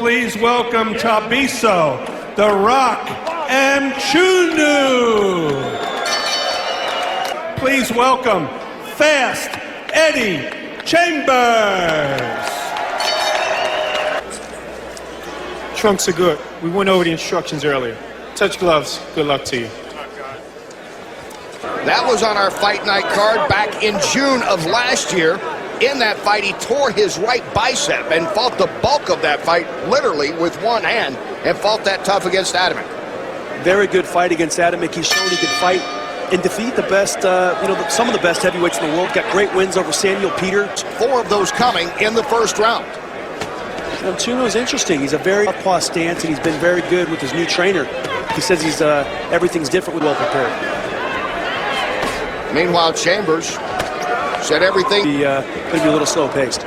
please welcome Thabiso, the Rock, Mchunu. Please welcome Fast Eddie Chambers. Trunks are good. We went over the instructions earlier. Touch gloves. Good luck to you. That was on our fight night card back in June of last year. In that fight, he tore his right bicep and fought the bulk of that fight literally with one hand and fought that tough against Adamic. Very good fight against Adamic. He's shown he can fight and defeat the best, some of the best heavyweights in the world. Got great wins over Samuel Peter. 4 of those coming in the first round. Mchunu is interesting. He's a very southpaw stance, and he's been very good with his new trainer. He says he's everything's different with well prepared. Meanwhile, Chambers said everything. Going to be a little slow-paced.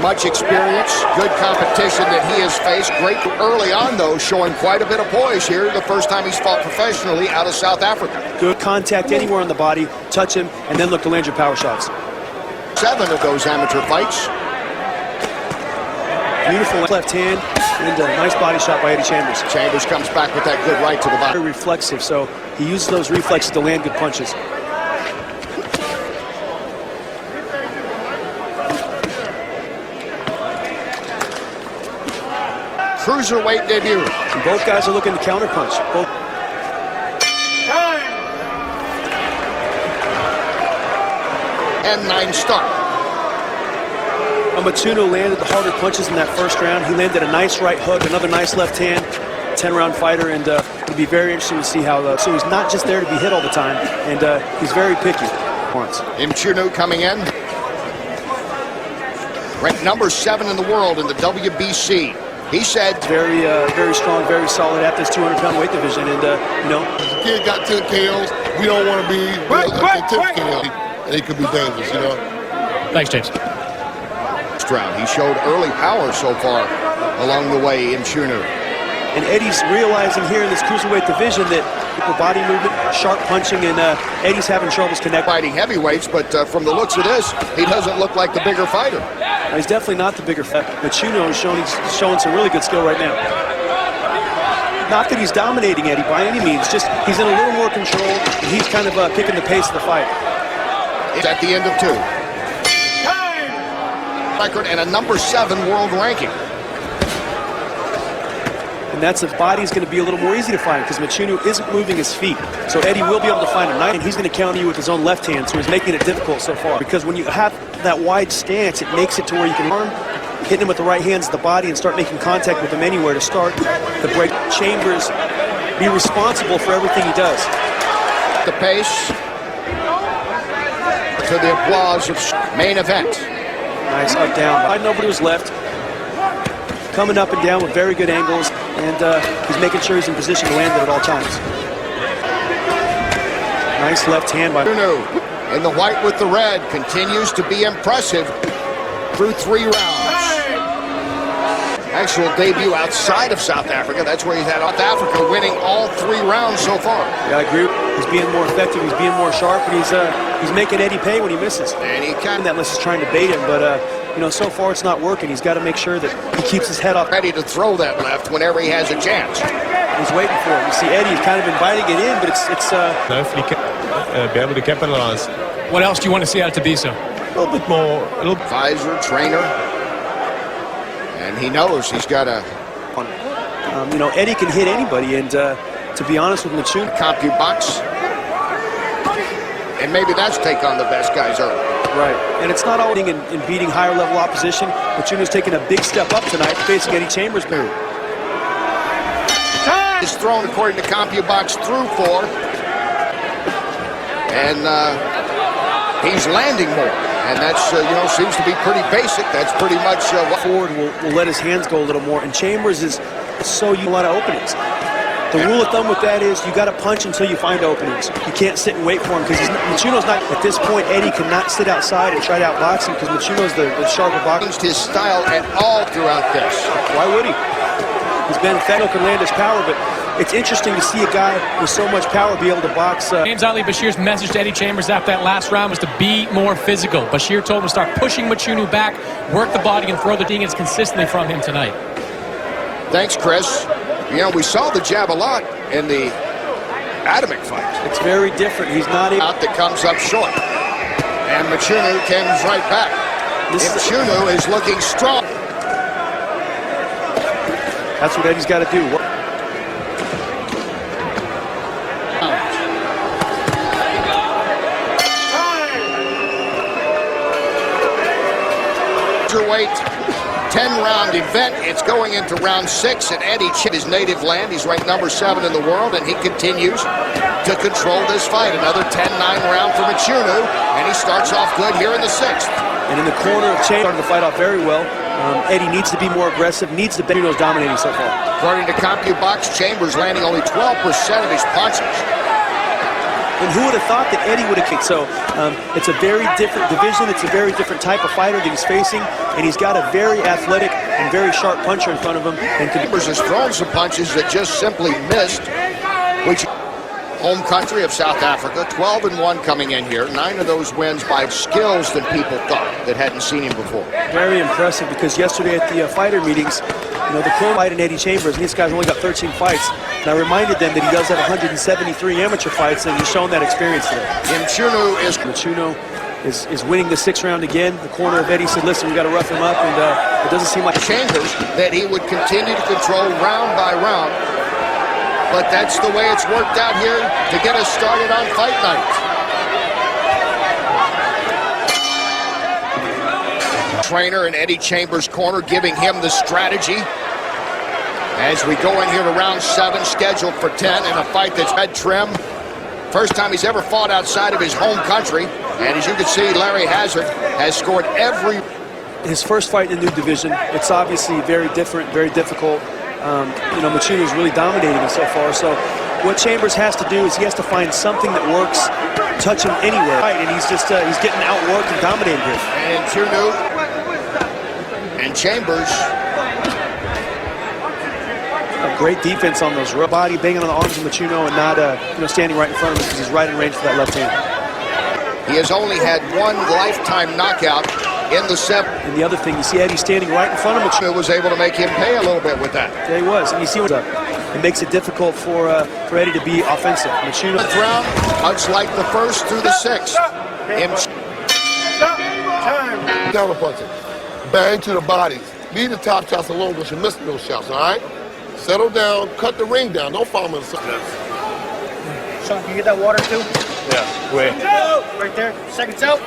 Much experience, good competition that he has faced. Great early on, though, showing quite a bit of poise here. The first time he's fought professionally out of South Africa. Good contact anywhere on the body, touch him, and then look to land your power shots. 7 of those amateur fights. Beautiful left hand, and a nice body shot by Eddie Chambers. Chambers comes back with that good right to the body. Very reflexive, so he uses those reflexes to land good punches. Cruiserweight debut. And both guys are looking to counterpunch. Both. And 9 start. Mchunu landed the harder punches in that first round. He landed a nice right hook, another nice left hand. 10-round fighter, and it'll be very interesting to see how. So he's not just there to be hit all the time, and he's very picky. Mchunu coming in. Ranked number 7 in the world in the WBC. He said very strong, very solid at this 200-pound weight division, and you know. The kid got 10 KOs. We don't want to be 10 KOs, and it could be dangerous, you know. Thanks, James. Round. He showed early power so far along the way in Mchunu. And Eddie's realizing here in this cruiserweight division that body movement, sharp punching, and Eddie's having troubles connecting. Fighting heavyweights, but from the looks of this, he doesn't look like the bigger fighter. He's definitely not the bigger fighter. Mchunu is showing some really good skill right now. Not that he's dominating Eddie by any means, just he's in a little more control, and he's kind of picking the pace of the fight. It's at the end of 2. Record and a number 7 world ranking. And that's if body's going to be a little more easy to find because Mchunu isn't moving his feet. So Eddie will be able to find him, and he's going to counter you with his own left hand, so he's making it difficult so far. Because when you have that wide stance, it makes it to where you can arm, hit him with the right hands of the body, and start making contact with him anywhere to start the break. Chambers be responsible for everything he does. The pace to the applause of main event. Nice up down. Nobody was left. Coming up and down with very good angles, and he's making sure he's in position to land it at all times. Nice left hand by Mchunu in the white with the red continues to be impressive through 3 rounds. Actual debut outside of South Africa. That's where he's had South Africa winning all 3 rounds so far. Yeah, I agree. He's being more effective. He's being more sharp, and he's making Eddie pay when he misses. And he can. That unless he's trying to bait him, but you know, so far it's not working. He's got to make sure that he keeps his head up. Ready to throw that left whenever he has a chance. He's waiting for it. You see Eddie kind of inviting it in, but it's Hopefully be able to capitalize. What else do you want to see out of Thabiso? A little bit more. Advisor, trainer. And he knows he's got a... you know, Eddie can hit anybody, and to be honest with Mchunu... CompuBox. And maybe that's take on the best guys early. Right, and it's not all in beating higher level opposition. Mchunu's taking a big step up tonight, facing Eddie Chambers. Is thrown according to CompuBox through 4. And he's landing more. And that's, you know, seems to be pretty basic. That's pretty much what... Forward will let his hands go a little more, and Chambers is so a lot of openings. The rule of thumb with that is you got to punch until you find openings. You can't sit and wait for him because Mchunu's not... At this point, Eddie cannot sit outside and try to outbox him because Mchunu's the sharper boxer. Changed his style at all throughout this. Why would he? He's been effective, can land his power, but it's interesting to see a guy with so much power be able to box. James Ali Bashir's message to Eddie Chambers after that last round was to be more physical. Bashir told him to start pushing Mchunu back, work the body, and throw the dingers consistently from him tonight. Thanks, Chris. You know, we saw the jab a lot in the Atomic fight. It's very different. He's not able. Out that comes up short. And Mchunu comes right back. Mchunu is looking strong. That's what Eddie's got to do. Cruiserweight 10-round event. It's going into round 6 at Eddie his native land. He's ranked number 7 in the world, and he continues to control this fight. Another 10-9 round for Mchunu, and he starts off good here in the 6th. And in the corner of Chambers, starting the fight off very well. Eddie needs to be more aggressive, needs to be dominating so far. According to CompuBox, Chambers landing only 12% of his punches. And who would have thought that Eddie would have kicked? So it's a very different division. It's a very different type of fighter that he's facing. And he's got a very athletic and very sharp puncher in front of him. And Chambers has thrown some punches that just simply missed, which home country of South Africa, 12-1 coming in here. 9 of those wins by skills that people thought that hadn't seen him before. Very impressive, because yesterday at the fighter meetings, you know, the pro fight in Eddie Chambers, and this guy's only got 13 fights. And I reminded them that he does have 173 amateur fights, and he's shown that experience today. Mchunu is winning the 6th round again. The corner of Eddie said, listen, we got to rough him up, and it doesn't seem like Chambers that he would continue to control round by round. But that's the way it's worked out here to get us started on fight night. Trainer in Eddie Chambers' corner giving him the strategy as we go in here to round 7, scheduled for 10 in a fight that's head trim. First time he's ever fought outside of his home country. And as you can see, Larry Hazard has scored every... His first fight in the new division. It's obviously very different, very difficult. You know, Mchunu is really dominating him so far. So what Chambers has to do is he has to find something that works, touch him anywhere. Right, and he's just he's getting outworked and dominated here. And Mchunu and Chambers. A great defense on those body, banging on the arms of Mchunu and not you know, standing right in front of him because he's right in range for that left hand. He has only had 1 lifetime knockout in the 7th. And the other thing, you see Eddie standing right in front of Mchunu. Was able to make him pay a little bit with that. Yeah, he was. And you see what's up. It makes it difficult for Eddie to be offensive. Mchunu. 7th round, much like the 1st through the 6th. Down punching. Bang to the bodies. Leave the top shots alone because you're missing those shots, all right? Settle down, cut the ring down. Don't fall in the Sean, can you get that water too? Yeah, wait. Right there, seconds out.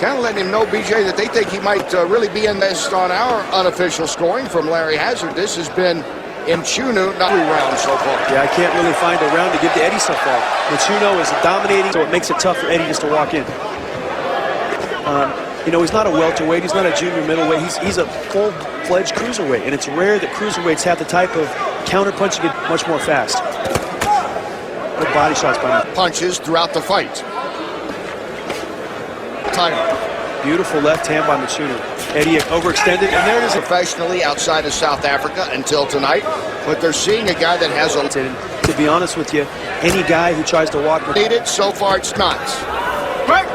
Kind of letting him know, BJ, that they think he might really be in this on our unofficial scoring from Larry Hazard. This has been Mchunu, not 3 rounds so far. Yeah, I can't really find a round to give to Eddie so far. Mchunu is dominating, so it makes it tough for Eddie just to walk in. You know, he's not a welterweight, he's not a junior middleweight, he's a full-fledged cruiserweight, and it's rare that cruiserweights have the type of counter-punching it much more fast. Good body shots by him. Punches throughout the fight. Title. Beautiful left hand by Mchunu. Eddie overextended, and there it is. Professionally outside of South Africa until tonight, but they're seeing a guy that has a... To be honest with you, any guy who tries to walk... It, so far it's not. Quick.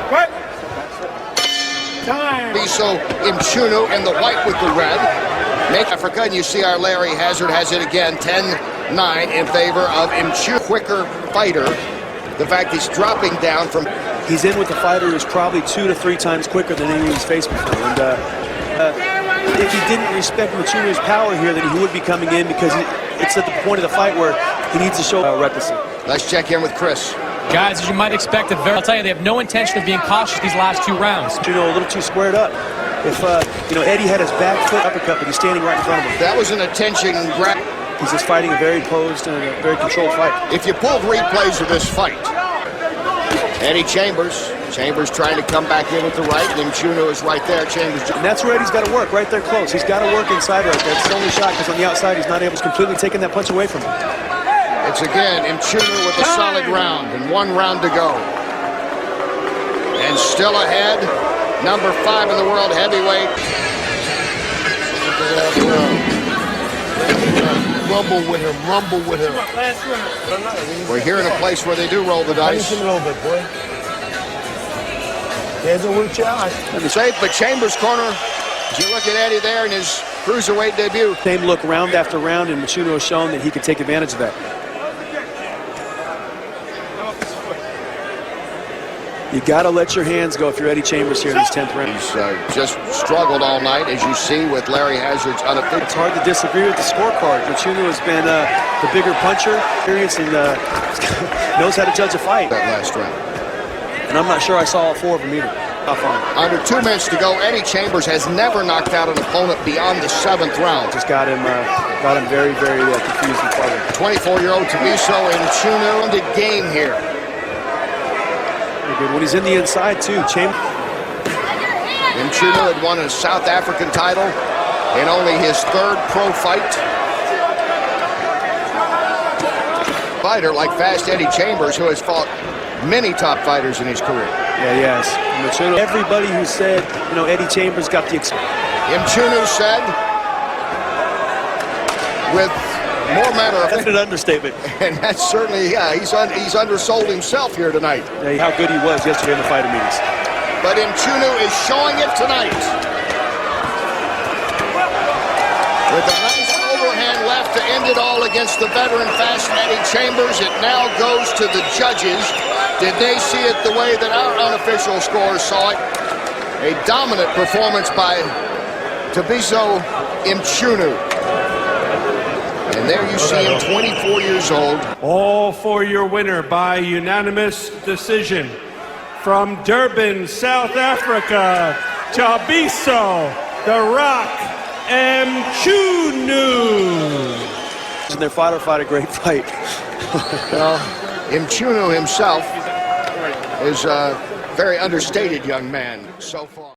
Time. Thabiso Mchunu in the white with the red. Make Africa, and you see our Larry Hazard has it again, 10-9 in favor of Mchunu. Quicker fighter. The fact he's dropping down from... He's in with a fighter who's probably 2 to 3 times quicker than anyone he's faced before. And if he didn't respect Mchunu's power here, then he would be coming in because it's at the point of the fight where he needs to show recklessly. Let's check in with Chris. Guys, as you might expect, I'll tell you, they have no intention of being cautious these last 2 rounds. Mchunu a little too squared up. If you know, Eddie had his back foot uppercut, but he's standing right in front of him. That was an attention grab. He's just fighting a very posed and a very controlled fight. If you pulled replays of this fight, Eddie Chambers trying to come back in with the right, and Mchunu is right there. Chambers. And that's where Eddie's got to work, right there close. He's got to work inside right there. It's the only shot because on the outside he's not able to completely taking that punch away from him. It's again Mchunu with a solid round and 1 round to go. And still ahead, number 5 in the world heavyweight. rumble with him, rumble with him. We're here in a place where they do roll the dice. a little bit, boy. There's a reach out. Safe, but Chambers' corner. As you look at Eddie there in his cruiserweight debut. Same look round after round, and Mchunu has shown that he could take advantage of that. You got to let your hands go if you're Eddie Chambers here in his 10th round. He's just struggled all night, as you see, with Larry Hazard's unofficial. It's hard to disagree with the scorecard. Mchunu has been the bigger puncher, experienced, and knows how to judge a fight. That last round. And I'm not sure I saw all 4 of them either. Under 2 minutes to go, Eddie Chambers has never knocked out an opponent beyond the 7th round. Just got him very, very confused and puzzled. 24-year-old Thabiso and Mchunu in the game here. Very good. When he's in the inside, too, Chambers. Mchunu had won a South African title in only his 3rd pro fight. Fighter like Fast Eddie Chambers, who has fought many top fighters in his career. Yeah, yes. Mchunu, everybody who said, you know, Eddie Chambers got the experience. Mchunu said, with more matter of That's an understatement. and that's certainly, yeah, he's undersold himself here tonight. Yeah, how good he was yesterday in the fighter meetings. But Mchunu is showing it tonight. With a nice overhand left to end it all against the veteran Fast Eddie Chambers, it now goes to the judges. Did they see it the way that our unofficial scores saw it? A dominant performance by Thabiso Mchunu. And there you see him, 24 years old. All for your winner by unanimous decision. From Durban, South Africa, Thabiso, The Rock, Mchunu. And their fighter fought a great fight. Well, Mchunu himself is a very understated young man so far.